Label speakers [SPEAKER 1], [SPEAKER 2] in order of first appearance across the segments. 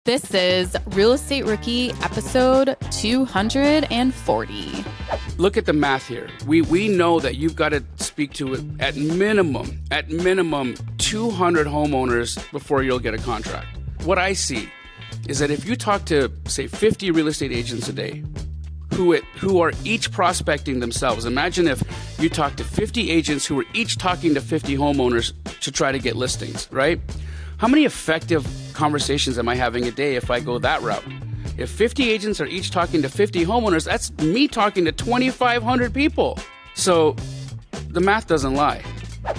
[SPEAKER 1] This is Real Estate Rookie episode 240.
[SPEAKER 2] Look at the math here. We know that you've got to speak to at minimum 200 homeowners before you'll get a contract. What I see is that if you talk to, say, 50 real estate agents a day who are each prospecting themselves, imagine if you talk to 50 agents who are each talking to 50 homeowners to try to get listings, right? How many effective conversations am I having a day if I go that route? If 50 agents are each talking to 50 homeowners, that's me talking to 2,500 people. So the math doesn't lie.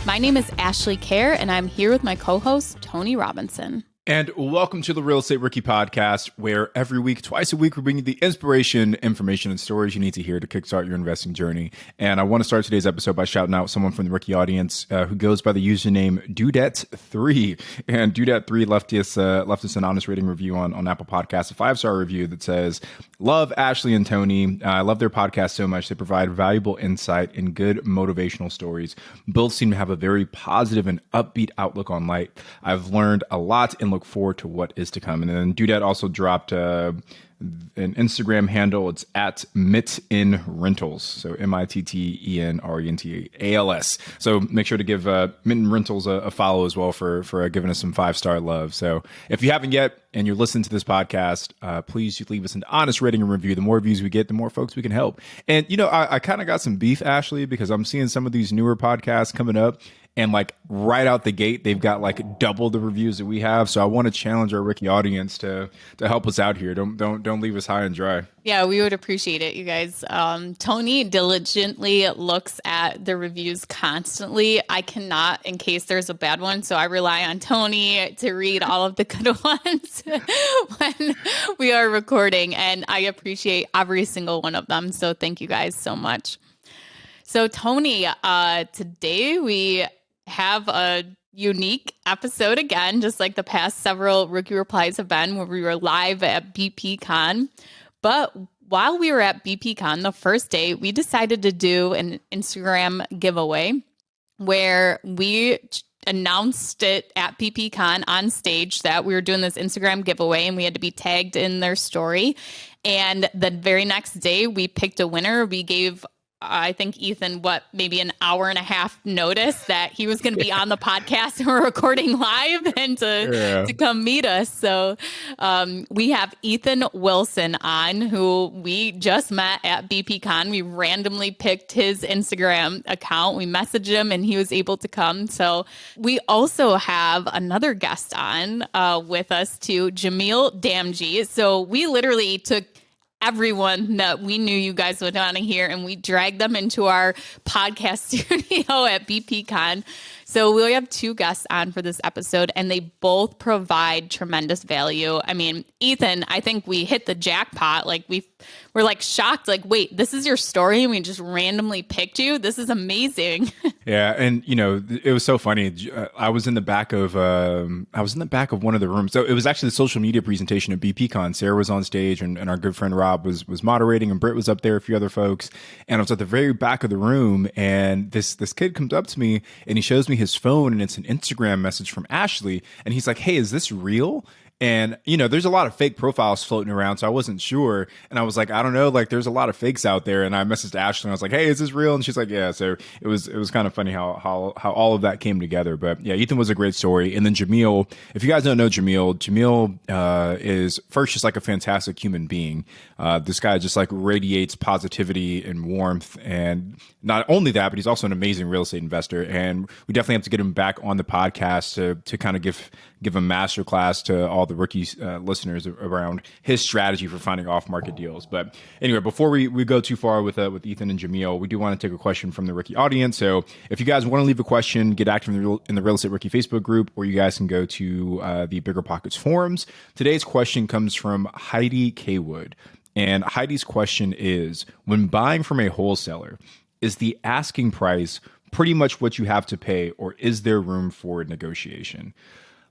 [SPEAKER 1] My name is Ashley Kerr, and I'm here with my co-host, Tony Robinson.
[SPEAKER 3] And welcome to the Real Estate Rookie Podcast, where every week, twice a week, we bring you the inspiration, information, and stories you need to hear to kickstart your investing journey. And I want to start today's episode by shouting out someone from the Rookie audience who goes by the username Dudette3. And Dudette3 left us an honest rating review on Apple Podcasts, a 5-star review that says, "Love Ashley and Tony. I love their podcast so much. They provide valuable insight and good motivational stories. Both seem to have a very positive and upbeat outlook on life. I've learned a lot and look forward to what is to come." And then Dudette also dropped an Instagram handle. It's at Mitten Rentals. So MITTENRENTALS. So make sure to give Mitten Rentals a follow as well for giving us some 5-star love. So if you haven't yet and you're listening to this podcast, please leave us an honest rating and review. The more reviews we get, the more folks we can help. And, you know, I kind of got some beef, Ashley, because I'm seeing some of these newer podcasts coming up. And like right out the gate, they've got like double the reviews that we have. So I want to challenge our Rookie audience to help us out here. Don't leave us high and dry.
[SPEAKER 1] Yeah, we would appreciate it, you guys. Tony diligently looks at the reviews constantly. I cannot, in case there's a bad one. So I rely on Tony to read all of the good ones when we are recording. And I appreciate every single one of them. So thank you guys so much. So Tony, today we have a unique episode again, just like the past several Rookie Replies have been, where we were live at BPCon. But while we were at BPCon, the first day, we decided to do an Instagram giveaway where we announced it at BPCon on stage that we were doing this Instagram giveaway and we had to be tagged in their story. And the very next day, we picked a winner. We gave I think Ethan, maybe an hour and a half notice that he was going to be on the podcast and we're recording live and to come meet us. So we have Ethan Wilson on, who we just met at BPCon. We randomly picked his Instagram account. We messaged him and he was able to come. So we also have another guest on with us too, Jamil Damji. So we literally took everyone that we knew you guys would want to hear, and we dragged them into our podcast studio at BPCon. So we have 2 guests on for this episode, and they both provide tremendous value. I mean, Ethan, I think we hit the jackpot. Like we're like shocked, like, wait, this is your story and we just randomly picked you? This is amazing.
[SPEAKER 3] Yeah, and you know, it was so funny. I was in the back of one of the rooms. So it was actually the social media presentation at BPCon. Sarah was on stage and our good friend Rob was moderating, and Britt was up there, a few other folks. And I was at the very back of the room, and this kid comes up to me and he shows me his phone, and it's an Instagram message from Ashley, and he's like, "Hey, is this real?" And, you know, there's a lot of fake profiles floating around, so I wasn't sure. And I was like, I don't know, like there's a lot of fakes out there. And I messaged Ashley and I was like, "Hey, is this real?" And she's like, "Yeah." So it was kind of funny how all of that came together. But yeah, Ethan was a great story. And then Jamil, if you guys don't know Jamil is first just like a fantastic human being. This guy just like radiates positivity and warmth. And not only that, but he's also an amazing real estate investor. And we definitely have to get him back on the podcast to kind of give a masterclass to all the Rookie listeners around his strategy for finding off-market deals. But anyway, before we go too far with Ethan and Jamil, we do want to take a question from the Rookie audience. So if you guys want to leave a question, get active in the Real Estate Rookie Facebook group, or you guys can go to the BiggerPockets forums. Today's question comes from Heidi K. Wood. And Heidi's question is, when buying from a wholesaler, is the asking price pretty much what you have to pay, or is there room for negotiation?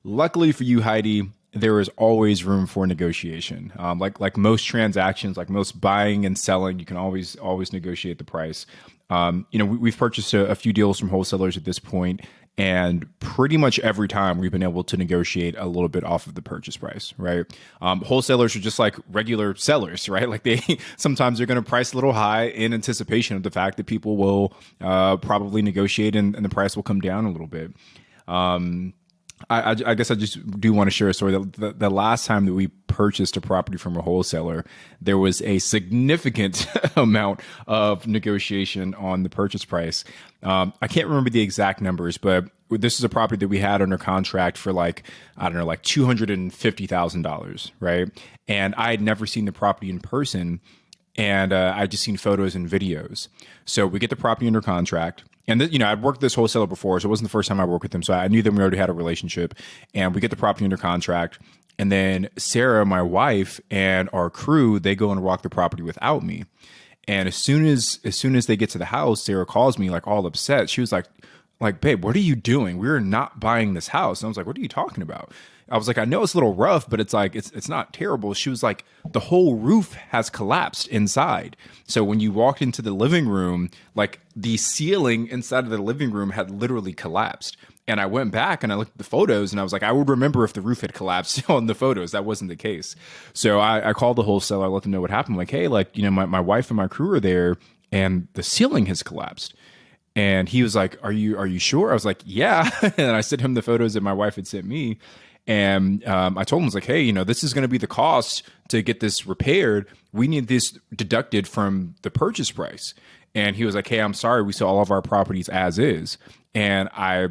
[SPEAKER 3] Luckily for you, Heidi, there is always room for negotiation. Like most transactions, like most buying and selling, you can always negotiate the price. We've purchased a few deals from wholesalers at this point, And pretty much every time we've been able to negotiate a little bit off of the purchase price, right? Wholesalers are just like regular sellers, right? Like sometimes they're going to price a little high in anticipation of the fact that people will probably negotiate and the price will come down a little bit. I guess I just do want to share a story. The last time that we purchased a property from a wholesaler, there was a significant amount of negotiation on the purchase price. I can't remember the exact numbers, but this is a property that we had under contract for like $250,000, right? And I had never seen the property in person, and I'd just seen photos and videos. So we get the property under contract. And I'd worked with this wholesaler before, so it wasn't the first time I worked with him. So I knew that we already had a relationship. And we get the property under contract. And then Sarah, my wife, and our crew, they go and walk the property without me. And as soon as they get to the house, Sarah calls me like all upset. She was like, babe, what are you doing? We're not buying this house. And I was like, what are you talking about? I was like, I know it's a little rough, but it's like, it's not terrible. She was like, the whole roof has collapsed inside. So when you walked into the living room, like the ceiling inside of the living room had literally collapsed. And I went back and I looked at the photos and I was like, I would remember if the roof had collapsed on the photos. That wasn't the case. So I called the wholesaler. I let them know what happened. I'm like, hey, like, my wife and my crew are there and the ceiling has collapsed. And he was like, are you sure? I was like, yeah. And I sent him the photos that my wife had sent me. And I told him, I was like, hey, this is going to be the cost to get this repaired. We need this deducted from the purchase price. And he was like, hey, I'm sorry. We sell all of our properties as is. And I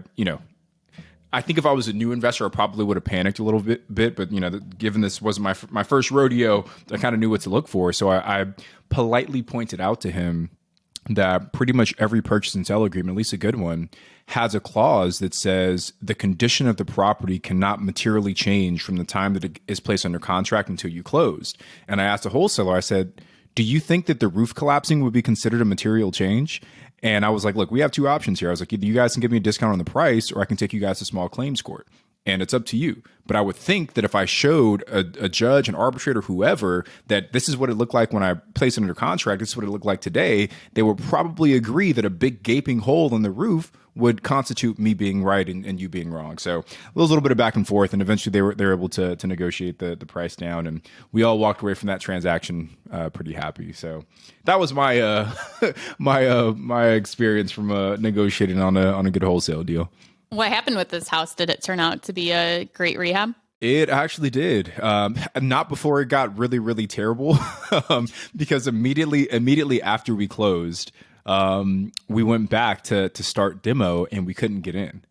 [SPEAKER 3] think if I was a new investor, I probably would have panicked a little bit. But, given this wasn't my first rodeo, I kind of knew what to look for. So I politely pointed out to him that pretty much every purchase and sale agreement, at least a good one, has a clause that says the condition of the property cannot materially change from the time that it is placed under contract until you closed. And I asked the wholesaler, I said, do you think that the roof collapsing would be considered a material change? And I was like, look, we have two options here. I was like, either you guys can give me a discount on the price or I can take you guys to small claims court. And it's up to you. But I would think that if I showed a judge, an arbitrator, whoever, that this is what it looked like when I placed it under contract, this is what it looked like today, they would probably agree that a big gaping hole in the roof would constitute me being right and you being wrong. So there was a little bit of back and forth, and eventually they were able to negotiate the price down, and we all walked away from that transaction pretty happy. So that was my my experience from negotiating on a good wholesale deal.
[SPEAKER 1] What happened with this house? Did it turn out to be a great rehab?
[SPEAKER 3] It actually did. Not before it got really, really terrible, because immediately after we closed, we went back to start demo and we couldn't get in.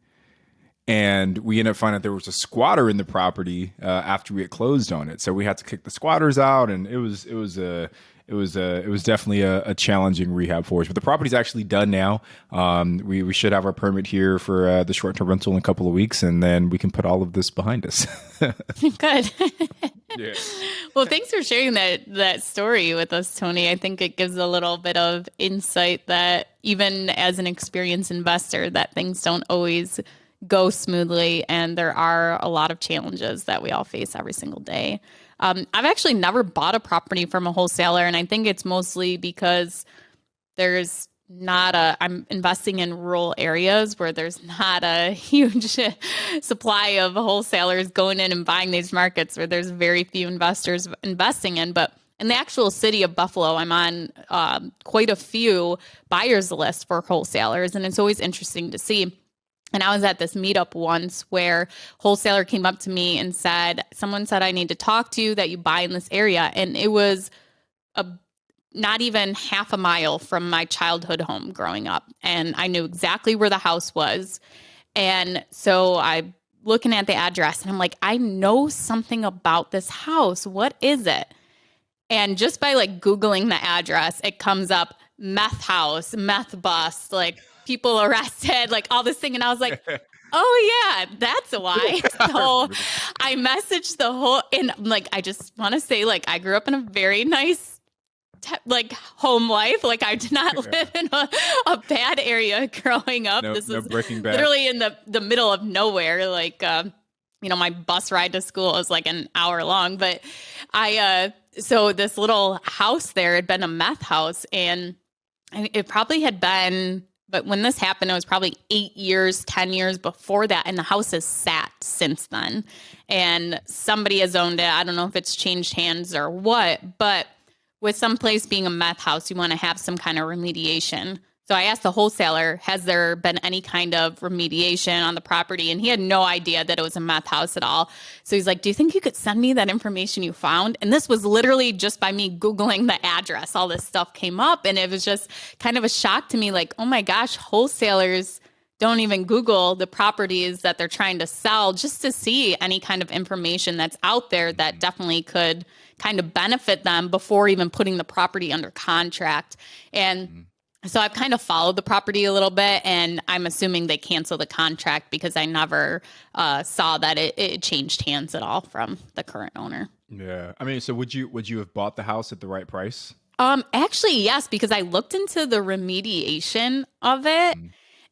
[SPEAKER 3] And we ended up finding out there was a squatter in the property after we had closed on it. So we had to kick the squatters out, and it was definitely a challenging rehab for us. But the property's actually done now. We should have our permit here for the short-term rental in a couple of weeks, and then we can put all of this behind us.
[SPEAKER 1] Good.
[SPEAKER 3] Yeah.
[SPEAKER 1] Well, thanks for sharing that story with us, Tony. I think it gives a little bit of insight that even as an experienced investor, that things don't always go smoothly, and there are a lot of challenges that we all face every single day. I've actually never bought a property from a wholesaler, and I think it's mostly because there's not I'm investing in rural areas where there's not a huge supply of wholesalers going in and buying these markets, where there's very few investors investing in. But in the actual city of Buffalo, I'm on quite a few buyers lists for wholesalers, and it's always interesting to see. And I was at this meetup once where wholesaler came up to me and said, someone said, I need to talk to you that you buy in this area. And it was not even half a mile from my childhood home growing up. And I knew exactly where the house was. And so I'm looking at the address and I'm like, I know something about this house. What is it? And just by like Googling the address, it comes up meth house, meth bust, like people arrested, like all this thing. And I was like, oh yeah, that's why. So I messaged the whole, and like, I just want to say, like, I grew up in a very nice, like home life. Like I did not live in a bad area growing up. This was literally in the middle of nowhere. Like, my bus ride to school was like an hour long, but so this little house there had been a meth house, and it probably had been But when this happened, it was probably 8 years, 10 years before that. And the house has sat since then. And somebody has owned it. I don't know if it's changed hands or what, but with some place being a meth house, you want to have some kind of remediation. So I asked the wholesaler, has there been any kind of remediation on the property? And he had no idea that it was a meth house at all. So he's like, do you think you could send me that information you found? And this was literally just by me Googling the address. All this stuff came up, and it was just kind of a shock to me, like, oh my gosh, wholesalers don't even Google the properties that they're trying to sell just to see any kind of information that's out there that definitely could kind of benefit them before even putting the property under contract. And so I've kind of followed the property a little bit, and I'm assuming they canceled the contract because I never saw that it changed hands at all from the current owner.
[SPEAKER 3] Yeah. I mean, so would you have bought the house at the right price?
[SPEAKER 1] Actually, yes, because I looked into the remediation of it.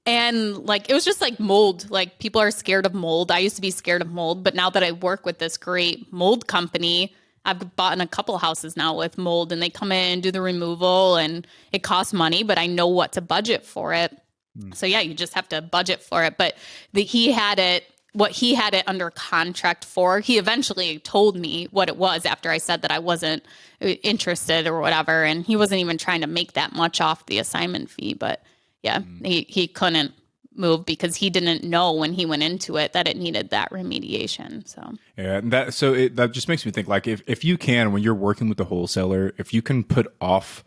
[SPEAKER 1] And like, it was just like mold. Like, people are scared of mold. I used to be scared of mold, but now that I work with this great mold company, I've bought in a couple houses now with mold, and they come in and do the removal, and it costs money, but I know what to budget for it. So yeah, you just have to budget for it. But what he had it under contract for, he eventually told me what it was after I said that I wasn't interested or whatever. And he wasn't even trying to make that much off the assignment fee, but yeah, he couldn't move because he didn't know when he went into it that it needed that remediation. So
[SPEAKER 3] yeah, and that just makes me think, like, if you can, when you're working with the wholesaler, if you can put off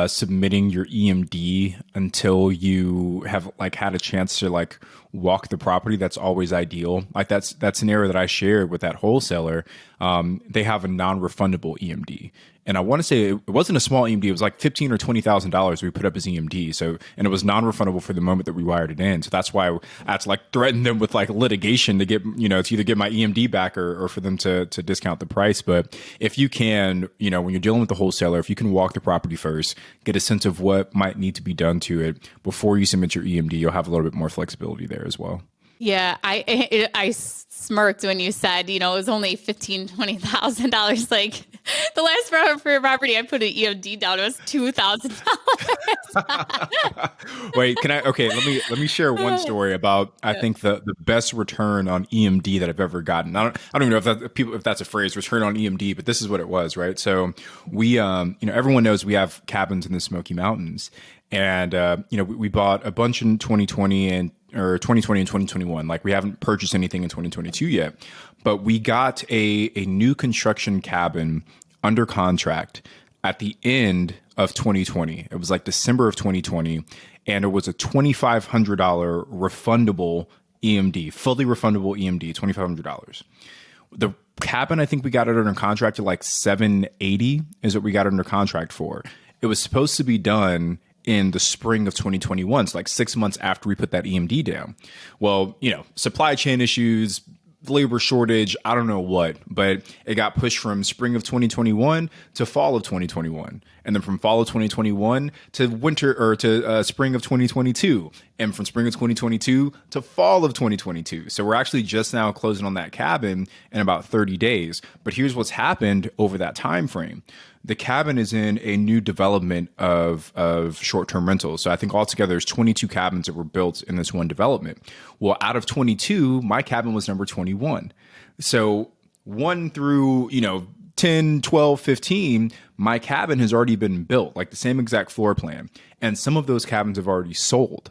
[SPEAKER 3] submitting your EMD until you have like had a chance to like walk the property, that's always ideal. Like that scenario that I shared with that wholesaler, they have a non-refundable EMD. And I want to say it wasn't a small EMD. It was like $15,000 or $20,000 we put up as EMD. So, and it was non-refundable for the moment that we wired it in. So that's why I had to like threaten them with like litigation to get, to either get my EMD back or for them to discount the price. But if you can, when you're dealing with the wholesaler, if you can walk the property first, get a sense of what might need to be done to it before you submit your EMD, you'll have a little bit more flexibility there as well.
[SPEAKER 1] yeah, I smirked when you said, it was only $15,000, $20,000. Like, the last property I put an EMD down, it was $2,000.
[SPEAKER 3] Wait, let me share one story about, I think the best return on EMD that I've ever gotten. I don't even know if that's a phrase, return on EMD, but this is what it was, right? So we, everyone knows we have cabins in the Smoky Mountains, and we bought a bunch in 2020 or 2020 and 2021. Like, we haven't purchased anything in 2022 yet, but we got a new construction cabin under contract at the end of 2020. It was like December of 2020, and it was a $2,500 refundable EMD, fully refundable EMD, $2,500. The cabin, I think we got it under contract at like $780 is what we got under contract for. It was supposed to be done in the spring of 2021, so like 6 months after we put that EMD down. Well, supply chain issues, labor shortage, I don't know what, but it got pushed from spring of 2021 to fall of 2021. And then from fall of 2021 to winter or to spring of 2022. And from spring of 2022 to fall of 2022. So we're actually just now closing on that cabin in about 30 days. But here's what's happened over that time frame. The cabin is in a new development of short-term rentals. So I think altogether there's 22 cabins that were built in this one development. Well, out of 22, my cabin was number 21. So 1 through, 10, 12, 15, my cabin has already been built, like the same exact floor plan. And some of those cabins have already sold.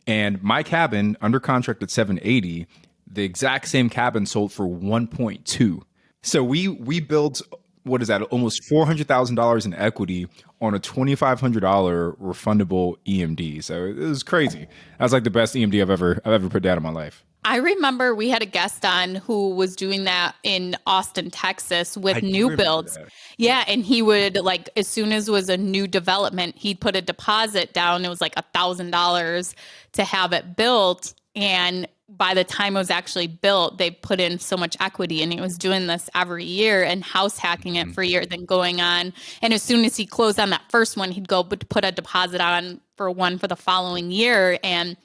[SPEAKER 3] And my cabin under contract at 780, the exact same cabin sold for 1.2. So we built, what is that, almost $400,000 in equity on a $2,500 refundable EMD. So it was crazy. That's like the best EMD I've ever put down in my life.
[SPEAKER 1] I remember we had a guest on who was doing that in Austin, Texas with new builds. Yeah. And he would, like, as soon as it was a new development, he'd put a deposit down. It was like $1,000 to have it built. And by the time it was actually built, they put in so much equity, and he was doing this every year and house hacking it for a year, then going on. And as soon as he closed on that first one, he'd go put a deposit on for one for the following year. And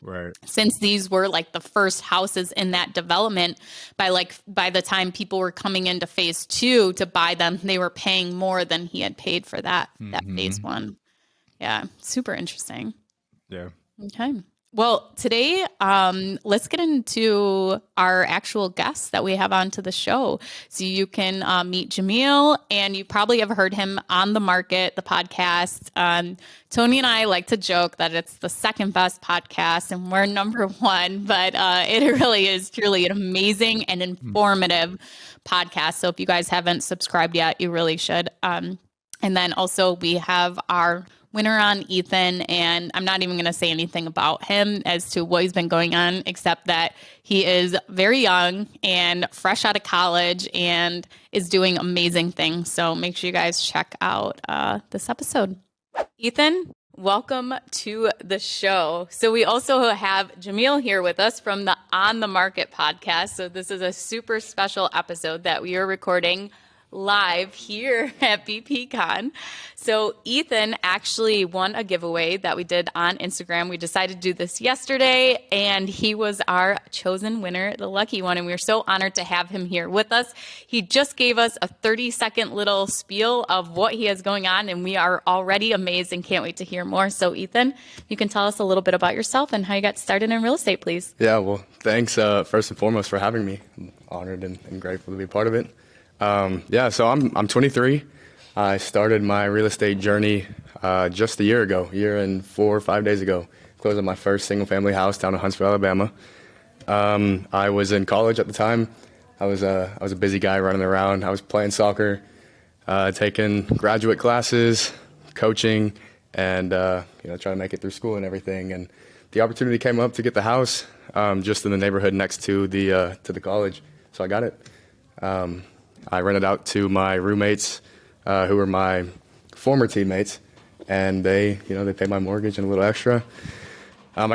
[SPEAKER 1] since these were like the first houses in that development, by the time people were coming into phase 2 to buy them, they were paying more than he had paid for that phase 1. Yeah. Super interesting.
[SPEAKER 3] Yeah.
[SPEAKER 1] Okay. Well, today, let's get into our actual guests that we have onto the show. So you can meet Jamil, and you probably have heard him on The Market, the podcast. Tony and I like to joke that it's the second best podcast, and we're number one, but it really is truly an amazing and informative podcast. So if you guys haven't subscribed yet, you really should. And then also we have our winner on Ethan, and I'm not even going to say anything about him as to what he's been going on, except that he is very young and fresh out of college and is doing amazing things. So make sure you guys check out this episode. Ethan, welcome to the show. So we also have Jamil here with us from the On the Market podcast. So this is a super special episode that we are recording live here at BPCon. So Ethan actually won a giveaway that we did on Instagram. We decided to do this yesterday, and he was our chosen winner, the lucky one, and we are so honored to have him here with us. He just gave us a 30-second little spiel of what he has going on, and we are already amazed and can't wait to hear more. So Ethan, you can tell us a little bit about yourself and how you got started in real estate, please.
[SPEAKER 4] Yeah, well, thanks first and foremost for having me. I'm honored and grateful to be a part of it. So I'm 23. I started my real estate journey just a year and 4 or 5 days ago. Closed on my first single family house down in Huntsville, Alabama. I was in college at the time. I was a busy guy running around. I was playing soccer, taking graduate classes, coaching, and trying to make it through school and everything. And the opportunity came up to get the house just in the neighborhood next to the college. So I got it. I rented out to my roommates, who were my former teammates, and they paid my mortgage and a little extra. I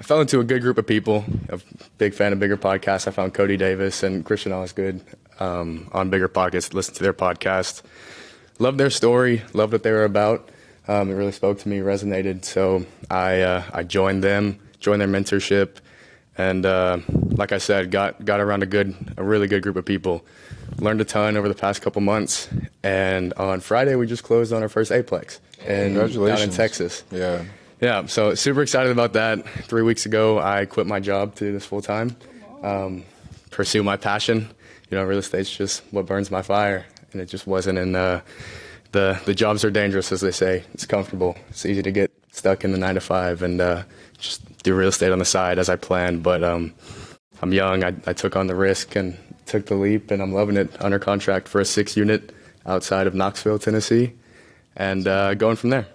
[SPEAKER 4] fell into a good group of people. I'm a big fan of BiggerPockets. I found Cody Davis and Christian Osgood on BiggerPockets. Listened to their podcast. Loved their story. Loved what they were about. It really spoke to me, resonated. So I joined them, joined their mentorship. And like I said, got around a really good group of people. Learned a ton over the past couple months. And on Friday, we just closed on our first Aplex down in Texas. Yeah. So super excited about that. 3 weeks ago, I quit my job to do this full time, pursue my passion. Real estate's just what burns my fire, and it just wasn't in the jobs are dangerous, as they say. It's comfortable. It's easy to get stuck in the 9 to 5 and just do real estate on the side as I planned. But I'm young. I took on the risk and took the leap, and I'm loving it. Under contract for a 6-unit outside of Knoxville, Tennessee, and going from there.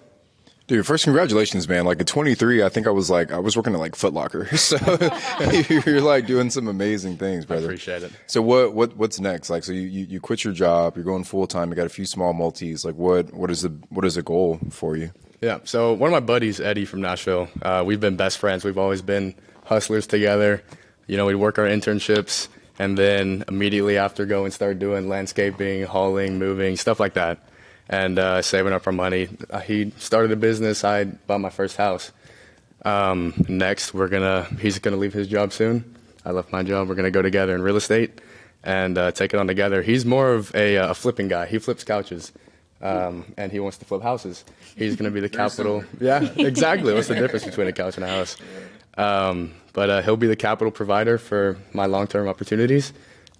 [SPEAKER 5] Dude, first, congratulations, man. Like at 23, I think I was working at like Foot Locker. So you're like doing some amazing things, brother.
[SPEAKER 4] I appreciate it.
[SPEAKER 5] So what's next? Like, so you quit your job, you're going full time, you got a few small multis. Like what is the goal for you?
[SPEAKER 4] Yeah. So one of my buddies, Eddie from Nashville, we've been best friends. We've always been hustlers together. We'd work our internships, and then immediately after go and start doing landscaping, hauling, moving, stuff like that. And saving up our money. He started a business. I bought my first house. Next, he's gonna leave his job soon. I left my job. We're gonna go together in real estate and take it on together. He's more of a flipping guy. He flips couches, and he wants to flip houses. He's gonna be the capital. Yeah, exactly. What's the difference between a couch and a house? But he'll be the capital provider for my long-term opportunities,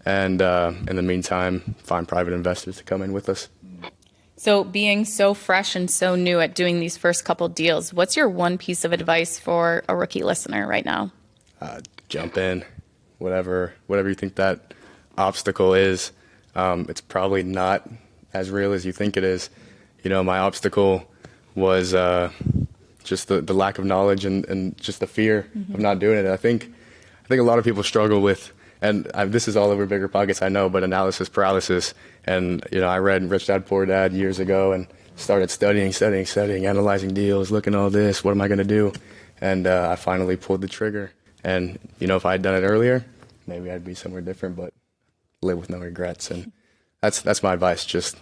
[SPEAKER 4] and in the meantime, find private investors to come in with us.
[SPEAKER 1] So being so fresh and so new at doing these first couple deals, what's your one piece of advice for a rookie listener right now?
[SPEAKER 4] Jump in, whatever you think that obstacle is. It's probably not as real as you think it is. My obstacle was just the lack of knowledge and just the fear of not doing it. I think a lot of people struggle with, and this is all over BiggerPockets, I know, but analysis paralysis. And, I read Rich Dad, Poor Dad years ago and started studying, analyzing deals, looking at all this, what am I going to do? And I finally pulled the trigger. And, if I had done it earlier, maybe I'd be somewhere different, but live with no regrets. And that's my advice. Just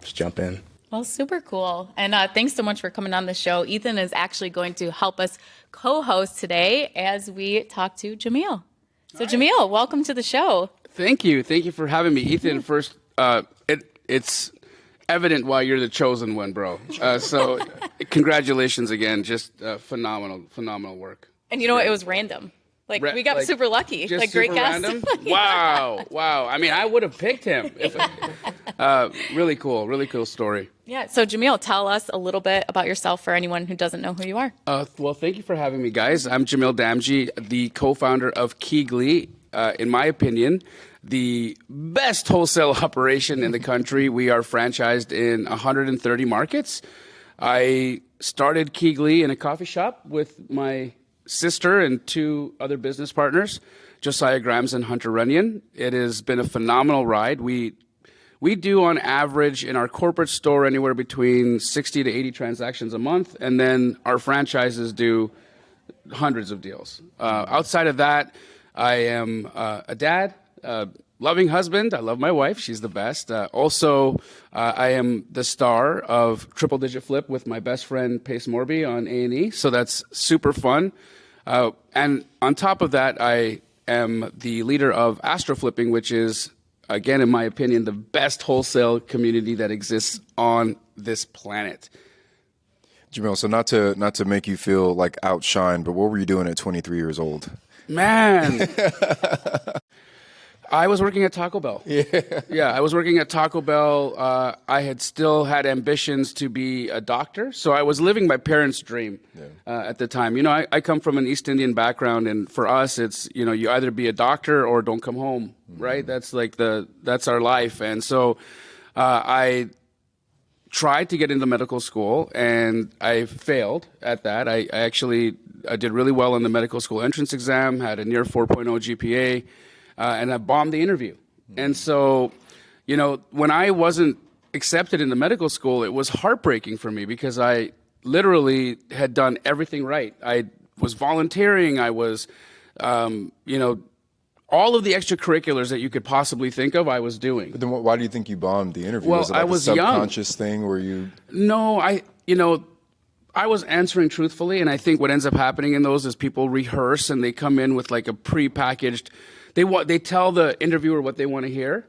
[SPEAKER 4] jump in.
[SPEAKER 1] Well, super cool. And thanks so much for coming on the show. Ethan is actually going to help us co-host today as we talk to Jamil. So Jamil, welcome to the show.
[SPEAKER 2] Thank you for having me, Ethan. First, it's evident why you're the chosen one, bro. So congratulations again. Just phenomenal work.
[SPEAKER 1] And you know what? It was random. We got super lucky.
[SPEAKER 2] Just
[SPEAKER 1] Great
[SPEAKER 2] super
[SPEAKER 1] guest.
[SPEAKER 2] random? Wow. I mean, I would have picked him. Really cool story.
[SPEAKER 1] Yeah. So Jamil, tell us a little bit about yourself for anyone who doesn't know who you are.
[SPEAKER 2] Well, thank you for having me, guys. I'm Jamil Damji, the co-founder of Keegley. In my opinion, the best wholesale operation in the country. We are franchised in 130 markets. I started Keegley in a coffee shop with my sister and two other business partners, Josiah Grimes and Hunter Runyon. It has been a phenomenal ride. We do on average in our corporate store anywhere between 60 to 80 transactions a month, and then our franchises do hundreds of deals. Outside of that, I am a dad, a loving husband. I love my wife. She's the best. Also, I am the star of Triple Digit Flip with my best friend Pace Morby on A&E, so that's super fun. And on top of that, I am the leader of Astro Flipping, which is, again, in my opinion, the best wholesale community that exists on this planet.
[SPEAKER 5] Jamil, so not to make you feel like outshined, but what were you doing at 23 years old?
[SPEAKER 2] Man, I was working at Taco Bell. Yeah, I was working at Taco Bell. I had still had ambitions to be a doctor, so I was living my parents' dream at the time. You know, I come from an East Indian background, and for us, it's, you know, you either be a doctor or don't come home, right? That's like that's our life. And so I tried to get into medical school, and I failed at that. I did really well in the medical school entrance exam, had a near 4.0 GPA, and I bombed the interview. And so, you know, when I wasn't accepted into medical school, it was heartbreaking for me because I literally had done everything right. I was volunteering. I was, you know, all of the extracurriculars that you could possibly think of, I was doing.
[SPEAKER 5] But then why do you think you bombed the interview?
[SPEAKER 2] Well,
[SPEAKER 5] was it like
[SPEAKER 2] I was
[SPEAKER 5] a
[SPEAKER 2] young.
[SPEAKER 5] subconscious thing where you...
[SPEAKER 2] No, I was answering truthfully, and I think what ends up happening in those is people rehearse and they come in with like a pre-packaged. They tell the interviewer what they want to hear.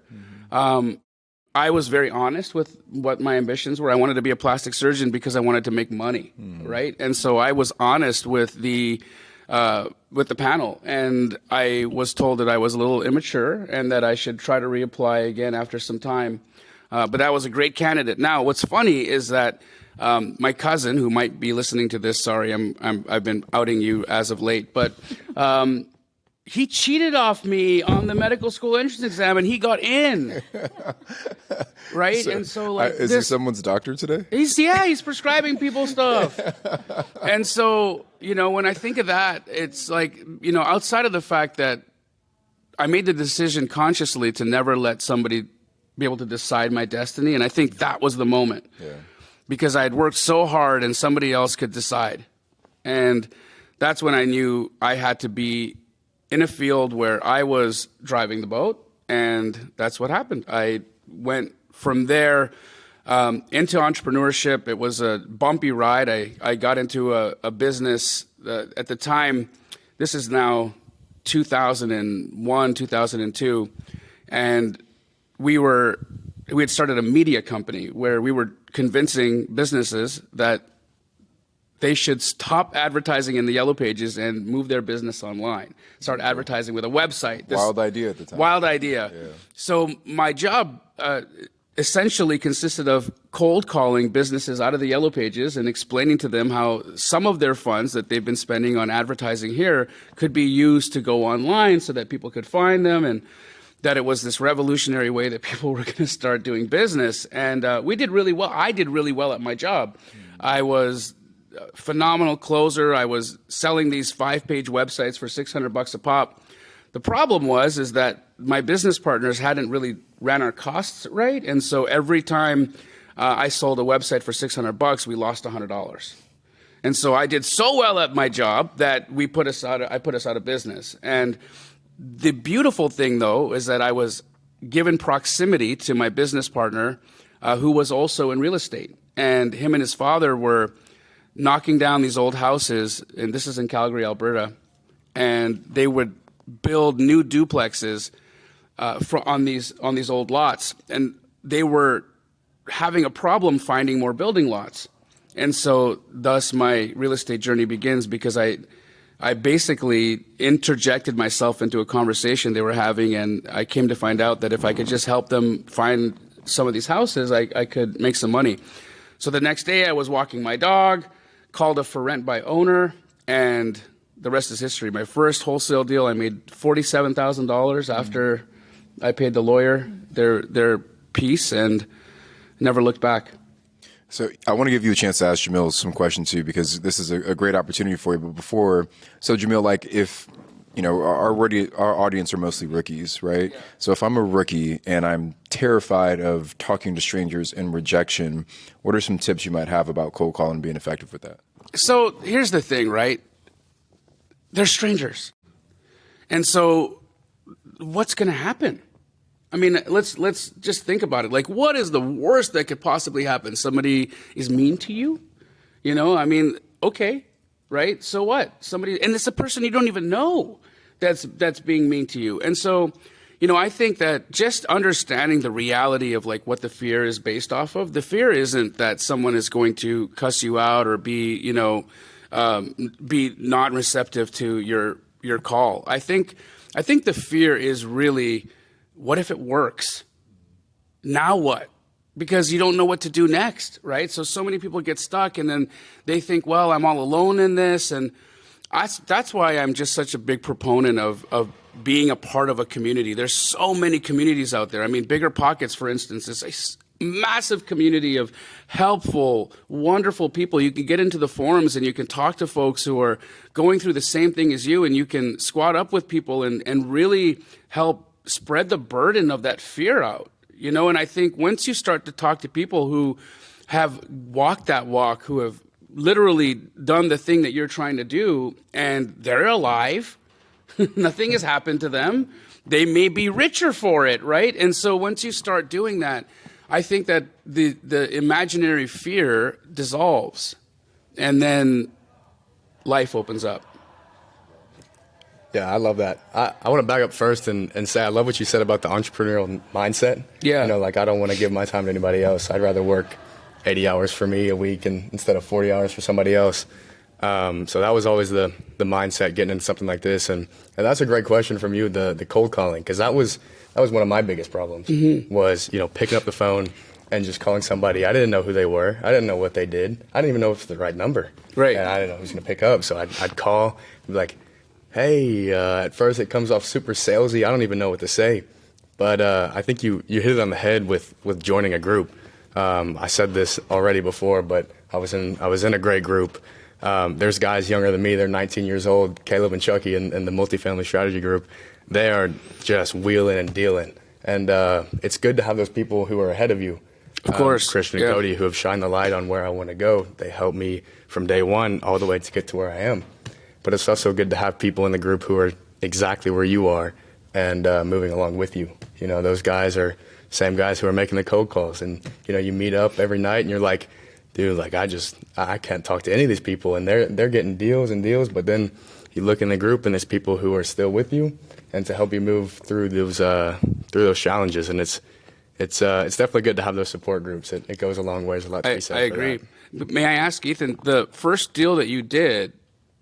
[SPEAKER 2] I was very honest with what my ambitions were. I wanted to be a plastic surgeon because I wanted to make money, right? And so I was honest with the panel, and I was told that I was a little immature and that I should try to reapply again after some time. But that was a great candidate. Now, what's funny is that my cousin, who might be listening to this, sorry, I've been outing you as of late, but he cheated off me on the medical school entrance exam, and he got in. Right?
[SPEAKER 5] So,
[SPEAKER 2] and so, like,
[SPEAKER 5] is he someone's doctor today?
[SPEAKER 2] He's prescribing people stuff. And so, you know, when I think of that, it's like, you know, outside of the fact that I made the decision consciously to never let somebody be able to decide my destiny, and I think that was the moment. Yeah. Because I had worked so hard and somebody else could decide. And that's when I knew I had to be in a field where I was driving the boat, and that's what happened. I went from there into entrepreneurship. It was a bumpy ride. I got into a business at the time. This is now 2001, 2002, and we had started a media company where we were convincing businesses that they should stop advertising in the yellow pages and move their business online. Start advertising with a website.
[SPEAKER 5] Wild idea at the time.
[SPEAKER 2] Wild idea. Yeah. So my job essentially consisted of cold calling businesses out of the yellow pages and explaining to them how some of their funds that they've been spending on advertising here could be used to go online so that people could find them, and that it was this revolutionary way that people were going to start doing business. And we did really well. I did really well at my job. I was a phenomenal closer. I was selling these 5-page websites for $600 a pop. The problem is that my business partners hadn't really ran our costs right. And so every time I sold a website for $600, we lost $100. And so I did so well at my job that I put us out of business. And the beautiful thing, though, is that I was given proximity to my business partner, who was also in real estate. And him and his father were knocking down these old houses, and this is in Calgary, Alberta, and they would build new duplexes on these old lots. And they were having a problem finding more building lots. And so thus my real estate journey begins, because I basically interjected myself into a conversation they were having, and I came to find out that if I could just help them find some of these houses, I could make some money. So the next day I was walking my dog, called a for rent by owner, and the rest is history. My first wholesale deal, I made $47,000 after I paid the lawyer their piece, and never looked back.
[SPEAKER 5] So I want to give you a chance to ask Jamil some questions too, because this is a great opportunity for you. But before, so Jamil, like if, you know, our audience are mostly rookies, right? Yeah. So if I'm a rookie and I'm terrified of talking to strangers and rejection, what are some tips you might have about cold calling and being effective with that?
[SPEAKER 2] So here's the thing, right? They're strangers. And so what's going to happen? I mean, let's just think about it. Like, what is the worst that could possibly happen? Somebody is mean to you? You know, I mean, okay, right? So what? Somebody, and it's a person you don't even know that's being mean to you. And so, you know, I think that just understanding the reality of like what the fear is based off of, the fear isn't that someone is going to cuss you out or be, you know, be not receptive to your call. I think the fear is really, what if it works? Now what? Because you don't know what to do next, right? So many people get stuck, and then they think, well, I'm all alone in this. And that's why I'm just such a big proponent of being a part of a community. There's so many communities out there. I mean, BiggerPockets, for instance, is a massive community of helpful, wonderful people. You can get into the forums and you can talk to folks who are going through the same thing as you, and you can squat up with people and really help spread the burden of that fear out, you know? And I think once you start to talk to people who have walked that walk, who have literally done the thing that you're trying to do, and they're alive, nothing has happened to them, they may be richer for it, right? And so once you start doing that, I think that the imaginary fear dissolves, and then life opens up.
[SPEAKER 4] Yeah, I love that. I want to back up first and say I love what you said about the entrepreneurial mindset. Yeah. You know, like I don't want to give my time to anybody else. I'd rather work 80 hours for me a week instead of 40 hours for somebody else. So that was always the mindset getting into something like this. And that's a great question from you, the cold calling, because that was one of my biggest problems was, you know, picking up the phone and just calling somebody. I didn't know who they were. I didn't know what they did. I didn't even know if it was the right number. Right. And I didn't know who's going to pick up. So I'd call and be like, hey, at first it comes off super salesy. I don't even know what to say. But I think you hit it on the head with joining a group. I said this already before, but I was in a great group. There's guys younger than me. They're 19 years old, Caleb and Chucky in the multifamily strategy group. They are just wheeling and dealing. And it's good to have those people who are ahead of you. Of course. Christian and Cody, who have shined the light on where I want to go. They helped me from day one all the way to get to where I am. But it's also good to have people in the group who are exactly where you are and moving along with you. You know, those guys are same guys who are making the cold calls. And, you know, you meet up every night and you're like, dude, like I can't talk to any of these people. And they're getting deals and deals. But then you look in the group and there's people who are still with you and to help you move through those challenges. And it's definitely good to have those support groups. It goes a long way. There's a lot to be said. I agree.
[SPEAKER 2] But may I ask, Ethan, the first deal that you did,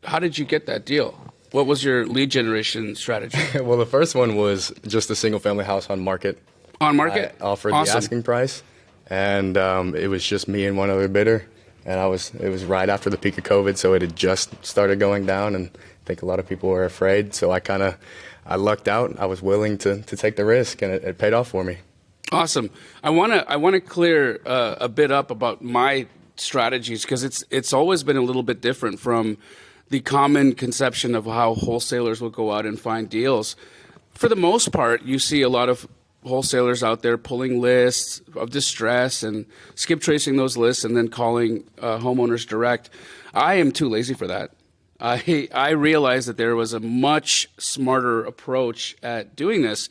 [SPEAKER 2] how did you get that deal? What was your lead generation strategy?
[SPEAKER 4] Well, the first one was just a single family house on market. On market? I offered the asking price, and it was just me and one other bidder. And it was right after the peak of COVID, so it had just started going down, and I think a lot of people were afraid. So I lucked out. I was willing to take the risk, and it paid off for me. Awesome.
[SPEAKER 2] I want to clear a bit up about my strategies, because it's always been a little bit different from the common conception of how wholesalers will go out and find deals. For the most part, you see a lot of wholesalers out there pulling lists of distress and skip tracing those lists and then calling homeowners direct. I am too lazy for that. I realized that there was a much smarter approach at doing this.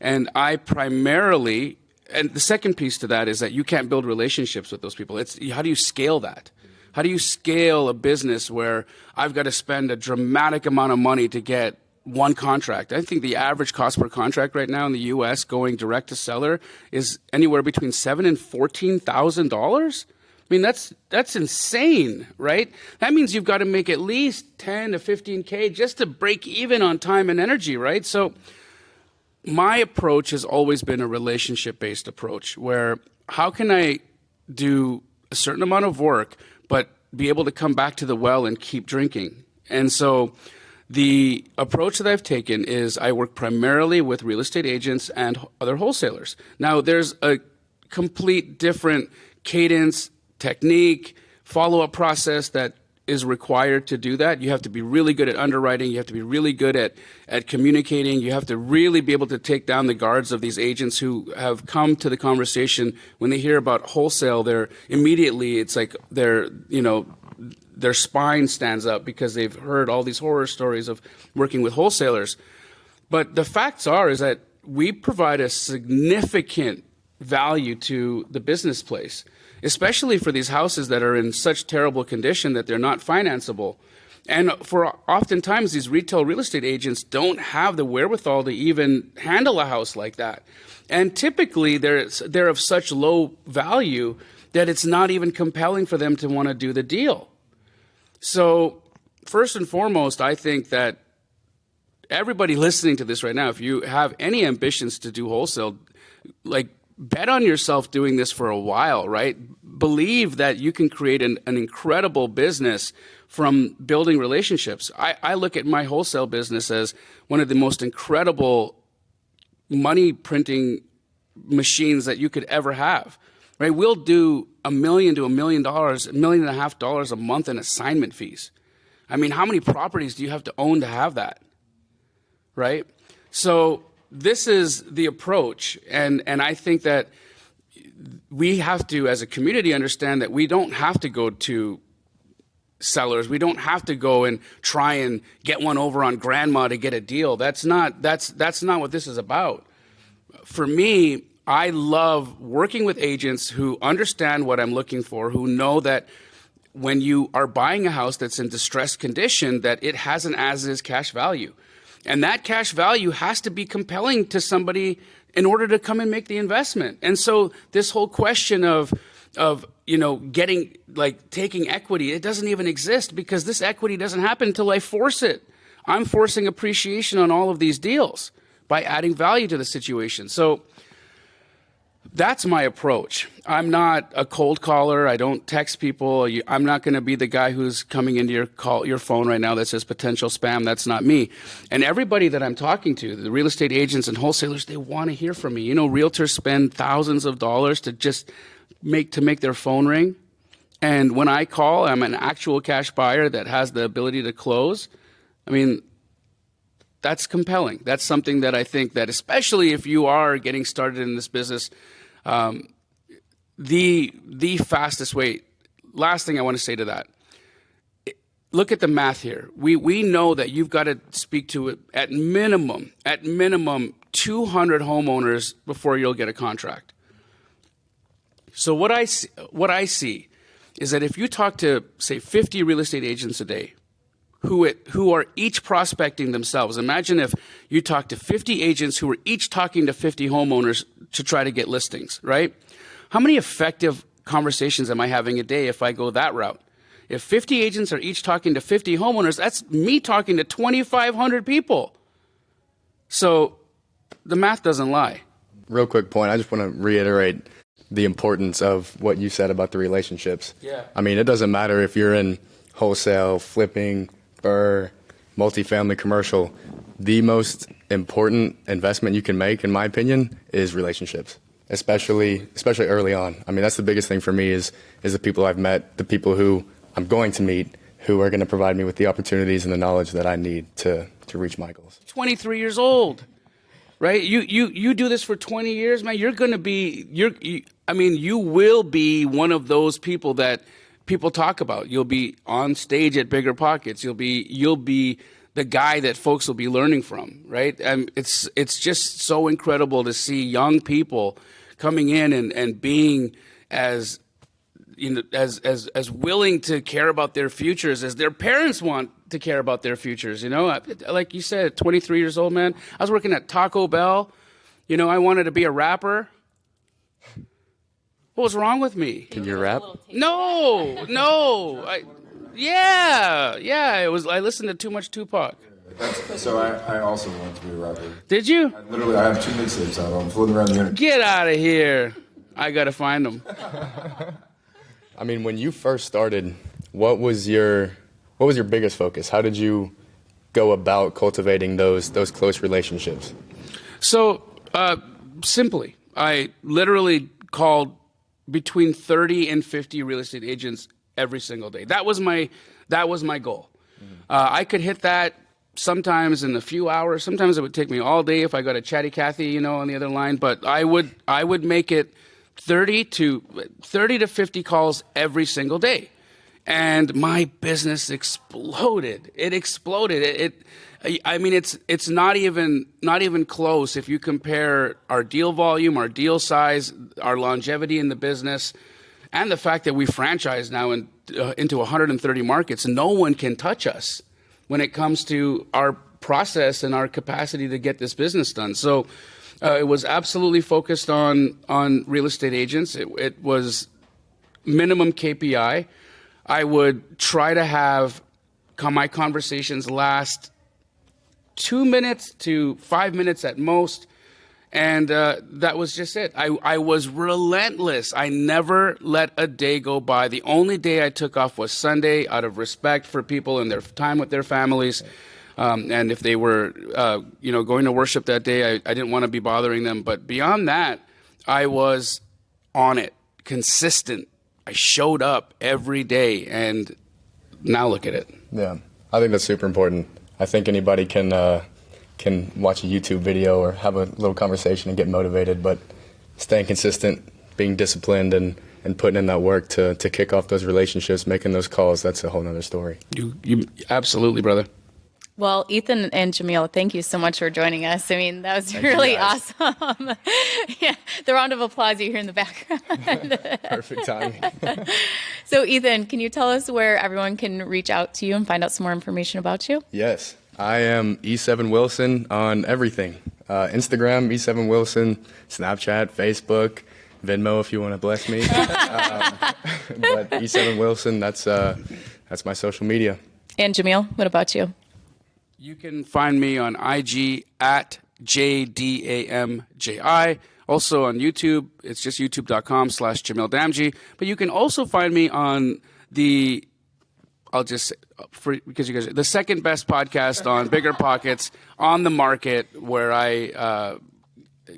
[SPEAKER 2] And I primarily, and the second piece to that is that you can't build relationships with those people. How do you scale that? How do you scale a business where I've got to spend a dramatic amount of money to get one contract. I think the average cost per contract right now in the U.S. going direct to seller is anywhere between $7,000 and $14,000. I mean, that's insane, right? That means you've got to make at least 10 to 15K just to break even on time and energy, right? So my approach has always been a relationship-based approach where how can I do a certain amount of work but be able to come back to the well and keep drinking? And so the approach that I've taken is I work primarily with real estate agents and other wholesalers. Now, there's a complete different cadence, technique, follow-up process that is required to do that. You have to be really good at underwriting. You have to be really good at communicating. You have to really be able to take down the guards of these agents who have come to the conversation. When they hear about wholesale, they're immediately, it's like their spine stands up because they've heard all these horror stories of working with wholesalers. But the facts are is that we provide a significant value to the business place, especially for these houses that are in such terrible condition that they're not financeable. And for oftentimes these retail real estate agents don't have the wherewithal to even handle a house like that. And typically they're of such low value that it's not even compelling for them to want to do the deal. So first and foremost, I think that everybody listening to this right now, if you have any ambitions to do wholesale, like bet on yourself doing this for a while, right? Believe that you can create an incredible business from building relationships. I look at my wholesale business as one of the most incredible money printing machines that you could ever have, right? We'll do $1 million to $1 million, $1.5 million a month in assignment fees. I mean, how many properties do you have to own to have that, right? So this is the approach, and I think that we have to, as a community, understand that we don't have to go to sellers. We don't have to go and try and get one over on grandma to get a deal. That's not what this is about. For me, I love working with agents who understand what I'm looking for, who know that when you are buying a house that's in distressed condition, that it has an as-is cash value. And that cash value has to be compelling to somebody in order to come and make the investment. And so this whole question of getting, like, taking equity, it doesn't even exist because this equity doesn't happen until I force it. I'm forcing appreciation on all of these deals by adding value to the situation. So that's my approach. I'm not a cold caller. I don't text people. I'm not going to be the guy who's coming into your phone right now that says potential spam. That's not me. And everybody that I'm talking to, the real estate agents and wholesalers, they want to hear from me. You know, realtors spend thousands of dollars to just make their phone ring. And when I call, I'm an actual cash buyer that has the ability to close. I mean, that's compelling. That's something that I think that, especially if you are getting started in this business, the fastest way. Last thing I want to say to that, look at the math here. We know that you've got to speak to at minimum 200 homeowners before you'll get a contract. So what I see is that if you talk to, say, 50 real estate agents a day who are each prospecting themselves. Imagine if you talk to 50 agents who are each talking to 50 homeowners to try to get listings, right? How many effective conversations am I having a day if I go that route? If 50 agents are each talking to 50 homeowners, that's me talking to 2,500 people. So the math doesn't lie.
[SPEAKER 4] Real quick point, I just want to reiterate the importance of what you said about the relationships.
[SPEAKER 2] Yeah.
[SPEAKER 4] I mean, it doesn't matter if you're in wholesale, flipping, or multifamily commercial. The most important investment you can make, in my opinion, is relationships, especially early on. I mean, that's the biggest thing for me is the people I've met, the people who I'm going to meet, who are going to provide me with the opportunities and the knowledge that I need to reach my goals.
[SPEAKER 2] 23 years old, right? You do this for 20 years, man. You're going to be, you will be one of those people that people talk about. You'll be on stage at BiggerPockets. You'll be the guy that folks will be learning from, right? And it's just so incredible to see young people coming in and being as as willing to care about their futures as their parents want to care about their futures. Like you said, 23 years old, man. I was working at Taco Bell. I wanted to be a rapper. What was wrong with me?
[SPEAKER 4] Can you rap?
[SPEAKER 2] No. It was. I listened to too much Tupac.
[SPEAKER 5] So I also wanted to be a rapper.
[SPEAKER 2] Did you?
[SPEAKER 5] I have 2 mixtapes out. I'm floating around the internet.
[SPEAKER 2] Get out of here. I got to find them.
[SPEAKER 4] I mean, when you first started, what was your biggest focus? How did you go about cultivating those close relationships?
[SPEAKER 2] So, simply, I literally called between 30 and 50 real estate agents every single day. That was my goal. I could hit that sometimes in a few hours. Sometimes it would take me all day if I got a chatty Cathy, on the other line. But I would make it 30 to 50 calls every single day, and my business exploded. It exploded. It's not even close if you compare our deal volume, our deal size, our longevity in the business, and the fact that we franchise now into 130 markets. No one can touch us when it comes to our process and our capacity to get this business done. So it was absolutely focused on real estate agents. It was minimum KPI. I would try to have my conversations last 2 minutes to 5 minutes at most. And that was just it. I was relentless. I never let a day go by. The only day I took off was Sunday out of respect for people and their time with their families. And if they were, going to worship that day, I didn't want to be bothering them. But beyond that, I was on it, consistent. I showed up every day, and now look at it.
[SPEAKER 4] Yeah, I think that's super important. I think anybody can watch a YouTube video or have a little conversation and get motivated, but staying consistent, being disciplined, and putting in that work to kick off those relationships, making those calls, that's a whole nother story.
[SPEAKER 2] You absolutely, brother.
[SPEAKER 1] Well, Ethan and Jamil, thank you so much for joining us. I mean, that was really awesome. Yeah, the round of applause you hear in the background.
[SPEAKER 4] Perfect timing.
[SPEAKER 1] So, Ethan, can you tell us where everyone can reach out to you and find out some more information about you?
[SPEAKER 4] Yes, I am E7 Wilson on everything. Instagram, E7 Wilson, Snapchat, Facebook, Venmo if you want to bless me. But E7 Wilson, that's my social media.
[SPEAKER 1] And Jamil, what about you?
[SPEAKER 2] You can find me on IG at JDAMJI. Also on YouTube, it's just youtube.com/Jamil Damji. But you can also find me on the second best podcast on BiggerPockets on the market, where I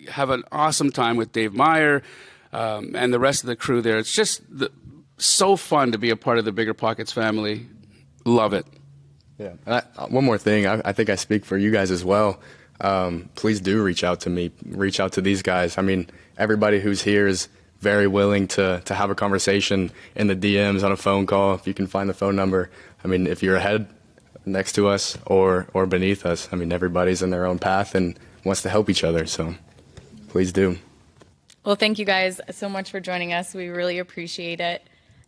[SPEAKER 2] have an awesome time with Dave Meyer and the rest of the crew there. It's just so fun to be a part of the BiggerPockets family. Love it.
[SPEAKER 4] Yeah. And one more thing, I think I speak for you guys as well. Please do reach out to me. Reach out to these guys. I mean, everybody who's here is very willing to have a conversation in the DMs, on a phone call, if you can find the phone number. I mean, if you're ahead next to us or beneath us, I mean, everybody's in their own path and wants to help each other. So please do.
[SPEAKER 1] Well, thank you guys so much for joining us. We really appreciate it.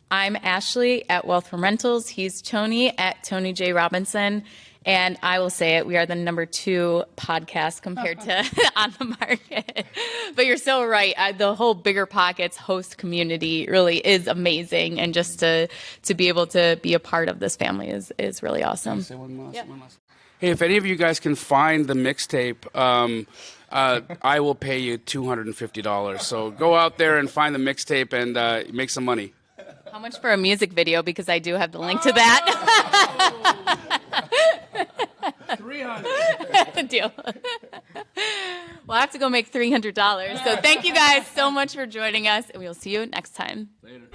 [SPEAKER 1] I'm Ashley at Wealth from Rentals. He's Tony at Tony J. Robinson. And I will say it, we are the number 2 podcast compared to on the market. But you're so right. The whole BiggerPockets host community really is amazing. And just to be able to be a part of this family is really awesome.
[SPEAKER 2] One last. Hey, if any of you guys can find the mixtape, I will pay you $250. So go out there and find the mixtape and make some money.
[SPEAKER 1] How much for a music video? Because I do have the link to that.
[SPEAKER 2] 300.
[SPEAKER 1] Deal. Well, I have to go make $300. So thank you guys so much for joining us, and we'll see you next time.
[SPEAKER 2] Later.